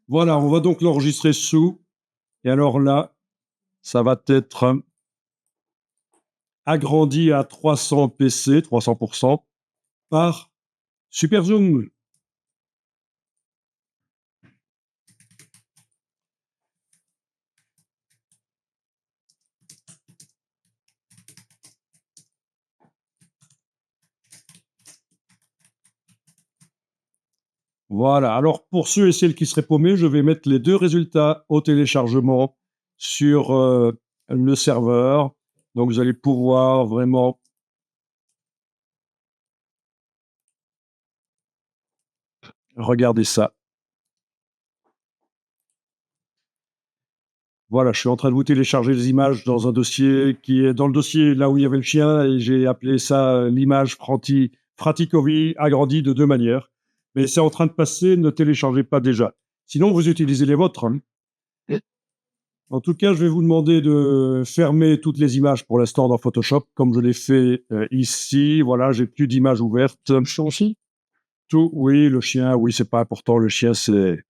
Voilà, on va donc l'enregistrer sous. Et alors là, ça va être agrandi à 300 PC, 300%, par Super Zoom. Voilà, alors pour ceux et celles qui seraient paumés, je vais mettre les deux résultats au téléchargement sur le serveur. Donc vous allez pouvoir vraiment regarder ça. Voilà, je suis en train de vous télécharger les images dans un dossier qui est dans le dossier là où il y avait le chien et j'ai appelé ça l'image Fraticovi agrandie de deux manières. Mais c'est en train de passer, ne téléchargez pas déjà. Sinon, vous utilisez les vôtres. Hein. En tout cas, je vais vous demander de fermer toutes les images pour l'instant dans Photoshop, comme je l'ai fait ici. Voilà, j'ai plus d'images ouvertes. Tout, oui, le chien, oui, c'est pas important. Le chien, c'est...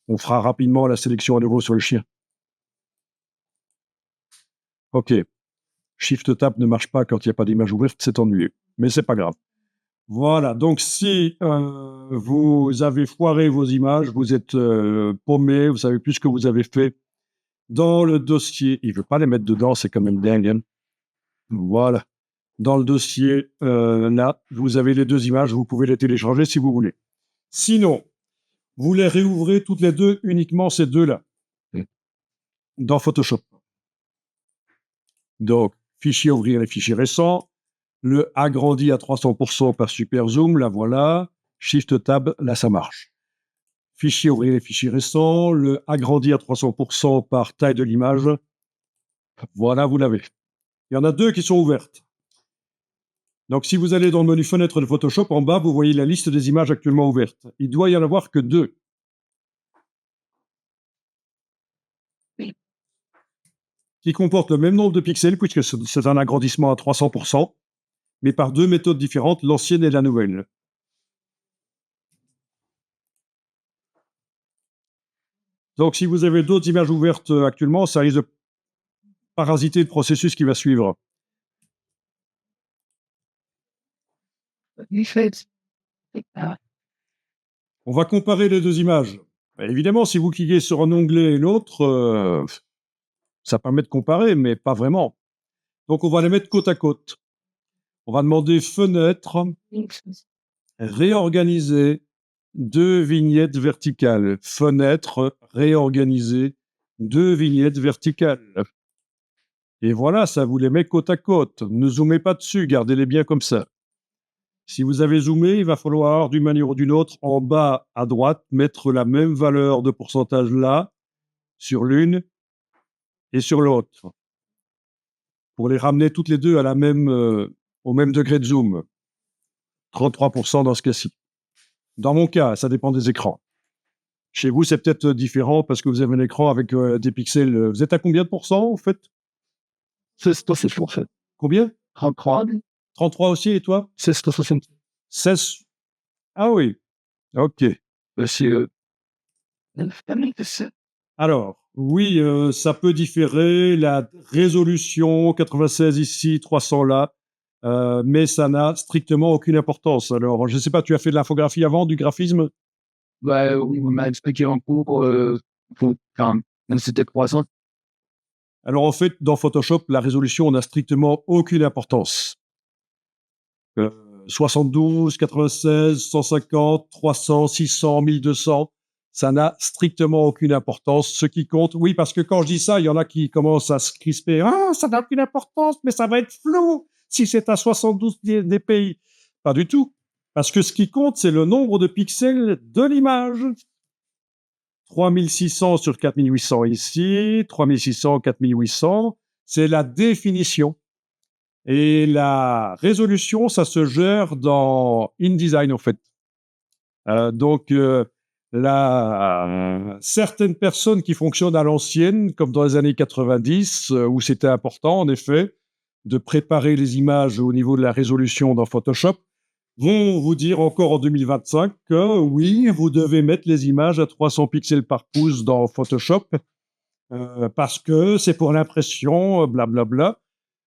On fera rapidement la sélection à nouveau sur le chien. OK. Shift Tab ne marche pas quand il n'y a pas d'image ouverte, c'est ennuyeux. Mais c'est pas grave. Voilà, donc si vous avez foiré vos images, vous êtes paumé, vous savez plus ce que vous avez fait dans le dossier, il ne veut pas les mettre dedans, c'est quand même dingue. Hein. Voilà. Dans le dossier, là, vous avez les deux images, vous pouvez les télécharger si vous voulez. Sinon, vous les réouvrez toutes les deux, uniquement ces deux-là, dans Photoshop. Donc, fichier ouvrir les fichiers récents, le agrandi à 300% par Super Zoom, là voilà, Shift Tab, là ça marche. Fichier ouvrir les fichiers récents, le agrandi à 300% par taille de l'image, voilà, vous l'avez. Il y en a deux qui sont ouvertes. Donc, si vous allez dans le menu fenêtre de Photoshop, en bas, vous voyez la liste des images actuellement ouvertes. Il doit y en avoir que deux. Qui comportent le même nombre de pixels, puisque c'est un agrandissement à 300%, mais par deux méthodes différentes, l'ancienne et la nouvelle. Donc, si vous avez d'autres images ouvertes actuellement, ça risque de parasiter le processus qui va suivre. On va comparer les deux images. Évidemment, si vous cliquez sur un onglet et l'autre, ça permet de comparer, mais pas vraiment. Donc, on va les mettre côte à côte. On va demander fenêtre, réorganiser, 2 vignettes verticales. Fenêtre, réorganiser, 2 vignettes verticales. Et voilà, ça vous les met côte à côte. Ne zoomez pas dessus, gardez-les bien comme ça. Si vous avez zoomé, il va falloir, d'une manière ou d'une autre, en bas à droite, mettre la même valeur de pourcentage là, sur l'une et sur l'autre, pour les ramener toutes les deux à la même, au même degré de zoom. 33% dans ce cas-ci. Dans mon cas, ça dépend des écrans. Chez vous, c'est peut-être différent parce que vous avez un écran avec des pixels. Vous êtes à combien de pourcents, en fait? C'est 60%. Combien? 33. 33 aussi, et toi? 60. 16? Ah oui, ok. Monsieur. Alors, oui, ça peut différer. La résolution, 96 ici, 300 là, mais ça n'a strictement aucune importance. Alors, je ne sais pas, tu as fait de l'infographie avant, du graphisme? Ouais, on m'a expliqué en cours, c'était 300. Alors, en fait, dans Photoshop, la résolution n'a strictement aucune importance. 72, 96, 150, 300, 600, 1200, ça n'a strictement aucune importance. Ce qui compte, oui, parce que quand je dis ça, il y en a qui commencent à se crisper. Ah, ça n'a aucune importance, mais ça va être flou si c'est à 72 dpi. Pas du tout. Parce que ce qui compte, c'est le nombre de pixels de l'image. 3600 sur 4800 ici, 3600, 4800, c'est la définition. Et la résolution, ça se gère dans InDesign, en fait. Donc, certaines personnes qui fonctionnent à l'ancienne, comme dans les années 90, où c'était important, en effet, de préparer les images au niveau de la résolution dans Photoshop, vont vous dire encore en 2025 que oui, vous devez mettre les images à 300 pixels par pouce dans Photoshop, parce que c'est pour l'impression, blablabla.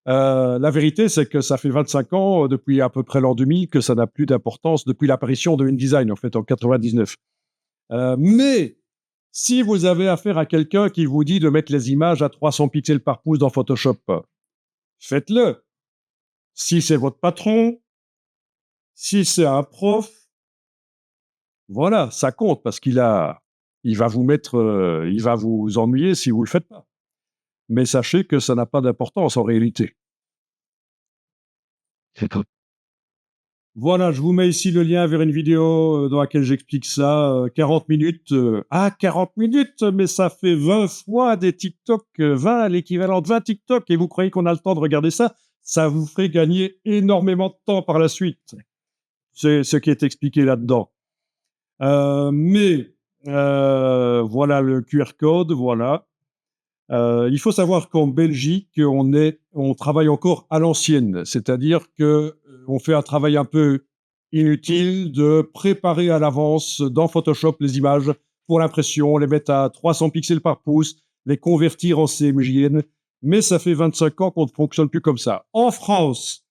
La vérité, c'est que ça fait 25 ans, depuis à peu près l'an 2000, que ça n'a plus d'importance, depuis l'apparition de InDesign, en fait, en 99. Mais si vous avez affaire à quelqu'un qui vous dit de mettre les images à 300 pixels par pouce dans Photoshop, faites-le. Si c'est votre patron, si c'est un prof, voilà, ça compte parce il va vous mettre, il va vous ennuyer si vous le faites pas. Mais sachez que ça n'a pas d'importance en réalité. C'est tout. Voilà, je vous mets ici le lien vers une vidéo dans laquelle j'explique ça. 40 minutes. 40 minutes, mais ça fait 20 fois des TikTok, 20, l'équivalent de 20 TikTok, et vous croyez qu'on a le temps de regarder ça? Ça vous ferait gagner énormément de temps par la suite. C'est ce qui est expliqué là-dedans. Mais voilà le QR code, voilà. Il faut savoir qu'en Belgique, on travaille encore à l'ancienne, c'est-à-dire que on fait un travail un peu inutile de préparer à l'avance dans Photoshop les images pour l'impression, les mettre à 300 pixels par pouce, les convertir en CMJN, mais ça fait 25 ans qu'on ne fonctionne plus comme ça. En France,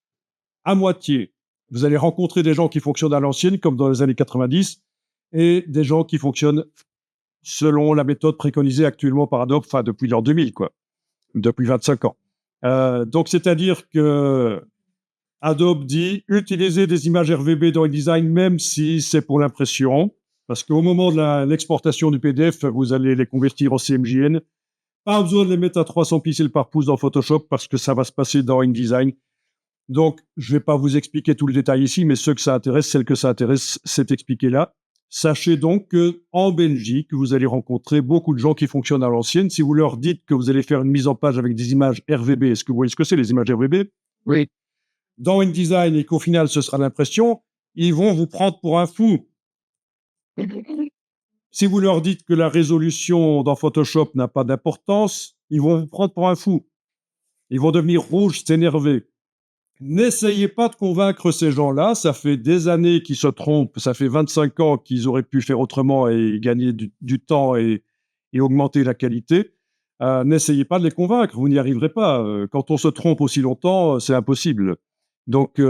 à moitié, vous allez rencontrer des gens qui fonctionnent à l'ancienne, comme dans les années 90, et des gens qui fonctionnent selon la méthode préconisée actuellement par Adobe, enfin depuis l'an 2000, quoi, depuis 25 ans. Donc, c'est-à-dire que Adobe dit utilisez des images RVB dans InDesign, même si c'est pour l'impression, parce qu'au moment de l'exportation du PDF, vous allez les convertir en CMJN. Pas besoin de les mettre à 300 pixels par pouce dans Photoshop, parce que ça va se passer dans InDesign. Donc, je ne vais pas vous expliquer tout le détail ici, mais ceux que ça intéresse, celles que ça intéresse, c'est expliqué là. Sachez donc qu'en Belgique, vous allez rencontrer beaucoup de gens qui fonctionnent à l'ancienne. Si vous leur dites que vous allez faire une mise en page avec des images RVB, est-ce que vous voyez ce que c'est, les images RVB? Oui. Dans InDesign, et qu'au final, ce sera l'impression, ils vont vous prendre pour un fou. Si vous leur dites que la résolution dans Photoshop n'a pas d'importance, ils vont vous prendre pour un fou. Ils vont devenir rouges, s'énerver. N'essayez pas de convaincre ces gens-là, ça fait des années qu'ils se trompent, ça fait 25 ans qu'ils auraient pu faire autrement et gagner du temps et augmenter la qualité. N'essayez pas de les convaincre, vous n'y arriverez pas. Quand on se trompe aussi longtemps, c'est impossible. Donc,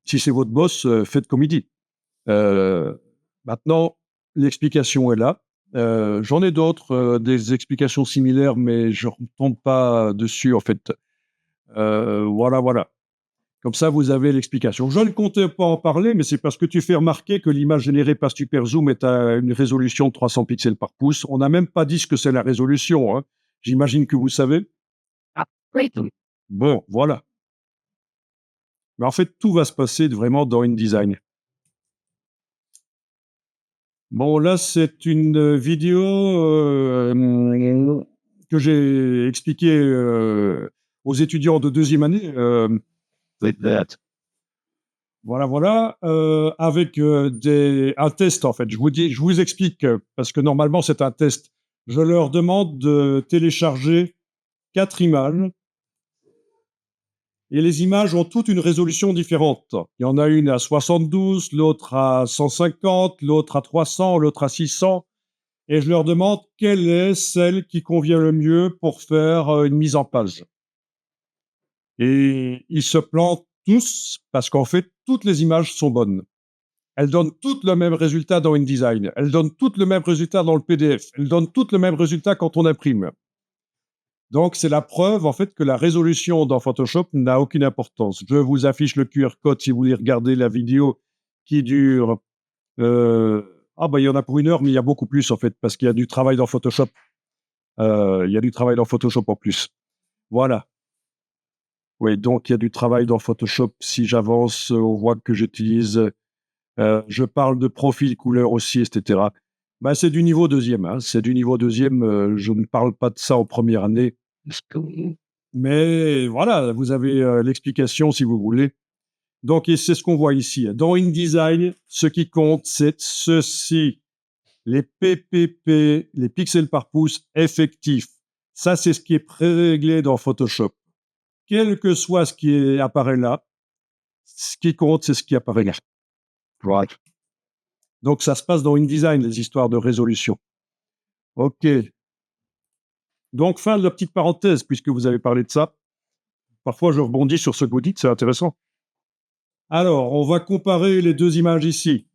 si c'est votre boss, faites comme il dit. Maintenant, l'explication est là. J'en ai d'autres, des explications similaires, mais je ne retombe pas dessus, en fait. Voilà. Comme ça, vous avez l'explication. Je ne comptais pas en parler, mais c'est parce que tu fais remarquer que l'image générée par Super Zoom est à une résolution de 300 pixels par pouce. On n'a même pas dit ce que c'est la résolution, hein. J'imagine que vous savez. Oui. Bon, voilà. Mais en fait, tout va se passer vraiment dans InDesign. Bon, là, c'est une vidéo que j'ai expliquée aux étudiants de deuxième année. With that. Voilà, avec un test, en fait. Je vous explique, parce que normalement, c'est un test. Je leur demande de télécharger 4 images. Et les images ont toutes une résolution différente. Il y en a une à 72, l'autre à 150, l'autre à 300, l'autre à 600. Et je leur demande quelle est celle qui convient le mieux pour faire une mise en page. Et ils se plantent tous parce qu'en fait, toutes les images sont bonnes. Elles donnent toutes le même résultat dans InDesign. Elles donnent toutes le même résultat dans le PDF. Elles donnent toutes le même résultat quand on imprime. Donc, c'est la preuve, en fait, que la résolution dans Photoshop n'a aucune importance. Je vous affiche le QR code si vous voulez regarder la vidéo qui dure... il y en a pour 1 heure, mais il y a beaucoup plus, en fait, parce qu'il y a du travail dans Photoshop. Il y a du travail dans Photoshop en plus. Voilà. Oui, donc il y a du travail dans Photoshop. Si j'avance, on voit que j'utilise... je parle de profil, couleur aussi, etc. Ben, c'est du niveau 2e. Hein. C'est du niveau 2e. Je ne parle pas de ça en première année. Mais voilà, vous avez l'explication si vous voulez. Donc, et c'est ce qu'on voit ici. Dans InDesign, ce qui compte, c'est ceci. Les PPP, les pixels par pouce effectifs. Ça, c'est ce qui est pré-réglé dans Photoshop. Quel que soit ce qui apparaît là, ce qui compte, c'est ce qui apparaît là. Right. Donc, ça se passe dans InDesign, les histoires de résolution. OK. Donc, fin de la petite parenthèse, puisque vous avez parlé de ça. Parfois, je rebondis sur ce que vous dites, c'est intéressant. Alors, on va comparer les 2 images ici.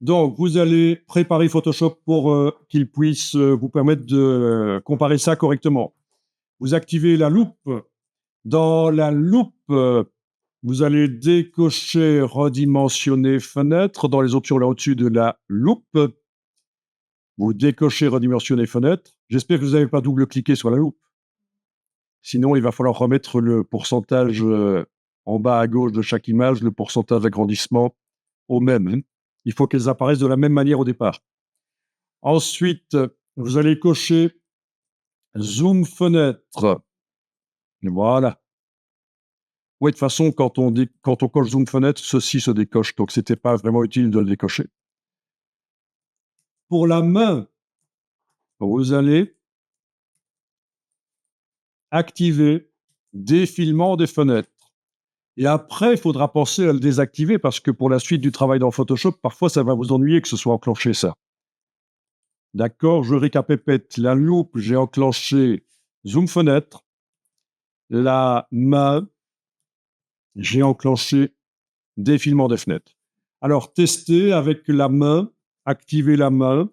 Donc, vous allez préparer Photoshop pour qu'il puisse vous permettre de comparer ça correctement. Vous activez la loupe. Dans la loupe, vous allez décocher redimensionner fenêtre dans les options là au-dessus de la loupe. Vous décochez redimensionner fenêtre. J'espère que vous n'avez pas double-cliqué sur la loupe. Sinon, il va falloir remettre le pourcentage en bas à gauche de chaque image, le pourcentage d'agrandissement au même. Hein. Il faut qu'elles apparaissent de la même manière au départ. Ensuite, vous allez cocher zoom fenêtre. Voilà. Oui, de toute façon, quand on coche zoom fenêtre, ceci se décoche. Donc, ce n'était pas vraiment utile de le décocher. Pour la main, vous allez activer défilement des fenêtres. Et après, il faudra penser à le désactiver parce que pour la suite du travail dans Photoshop, parfois, ça va vous ennuyer que ce soit enclenché, ça. D'accord, je récapépète. La loupe, j'ai enclenché zoom fenêtre. La main, j'ai enclenché défilement des fenêtres. Alors, testez avec la main, activez la main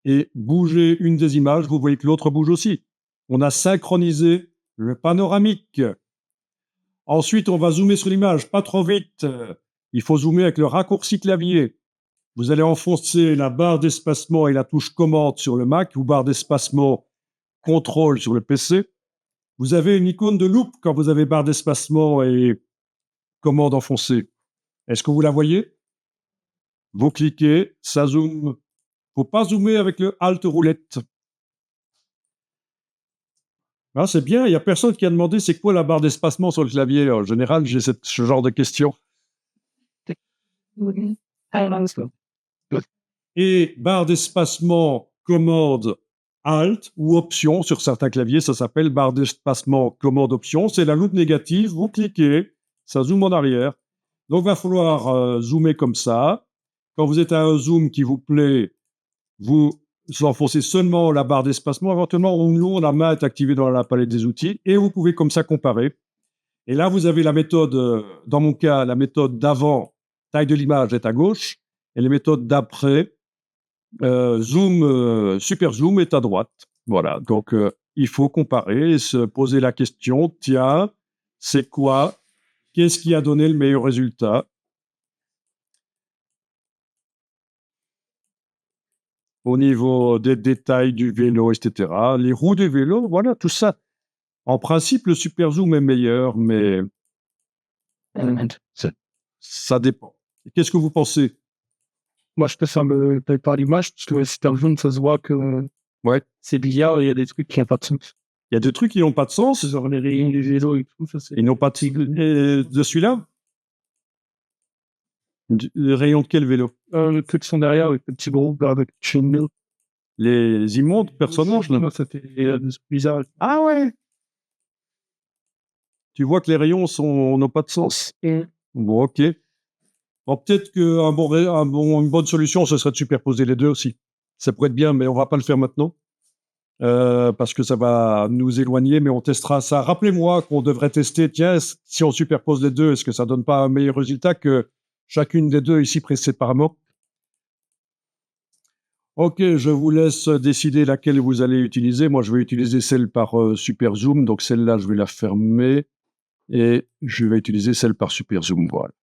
et bougez une des images. Vous voyez que l'autre bouge aussi. On a synchronisé le panoramique. Ensuite, on va zoomer sur l'image, pas trop vite. Il faut zoomer avec le raccourci clavier. Vous allez enfoncer la barre d'espacement et la touche commande sur le Mac ou barre d'espacement contrôle sur le PC. Vous avez une icône de loupe quand vous avez barre d'espacement et commande enfoncée. Est-ce que vous la voyez? Vous cliquez, ça zoome. Faut pas zoomer avec le Alt roulette. Ah, c'est bien, il n'y a personne qui a demandé c'est quoi la barre d'espacement sur le clavier. En général, j'ai ce genre de questions. Et barre d'espacement, commande, Alt ou Option. Sur certains claviers, ça s'appelle barre d'espacement, commande, Option. C'est la loupe négative. Vous cliquez, ça zoome en arrière. Donc, il va falloir zoomer comme ça. Quand vous êtes à un zoom qui vous plaît, vous enfoncez seulement la barre d'espacement. Éventuellement, la main est activée dans la palette des outils et vous pouvez comme ça comparer. Et là, vous avez la méthode, dans mon cas, la méthode d'avant, taille de l'image est à gauche, et les méthodes d'après, zoom, super zoom est à droite. Voilà, donc il faut comparer et se poser la question, tiens, c'est quoi? Qu'est-ce qui a donné le meilleur résultat? Au niveau des détails du vélo, etc. Les roues du vélo, voilà, tout ça. En principe, le super zoom est meilleur, mais ça dépend. Qu'est-ce que vous pensez? Moi, je préfère me tailler par l'image, parce que le super zoom, ça se voit que Ouais. c'est bizarre, il y a des trucs qui n'ont pas de sens. Il y a des trucs qui n'ont pas de sens. Genre les rayons du vélo et tout, ça c'est... Ils n'ont pas de celui-là? Le rayon de quel vélo? Les trucs qui sont derrière, avec le petit groupe avec chez nous. Les immondes personnages, là? Ça fait bizarre. Ah ouais! Tu vois que les rayons n'ont pas de sens. Bon, ok. Bon, peut-être une bonne solution, ce serait de superposer les deux aussi. Ça pourrait être bien, mais on va pas le faire maintenant. Parce que ça va nous éloigner, mais on testera ça. Rappelez-moi qu'on devrait tester, tiens, si on superpose les deux, est-ce que ça donne pas un meilleur résultat que chacune des deux ici prises séparément? Ok, je vous laisse décider laquelle vous allez utiliser. Moi, je vais utiliser celle par Super Zoom, donc celle-là, je vais la fermer et je vais utiliser celle par Super Zoom. Voilà.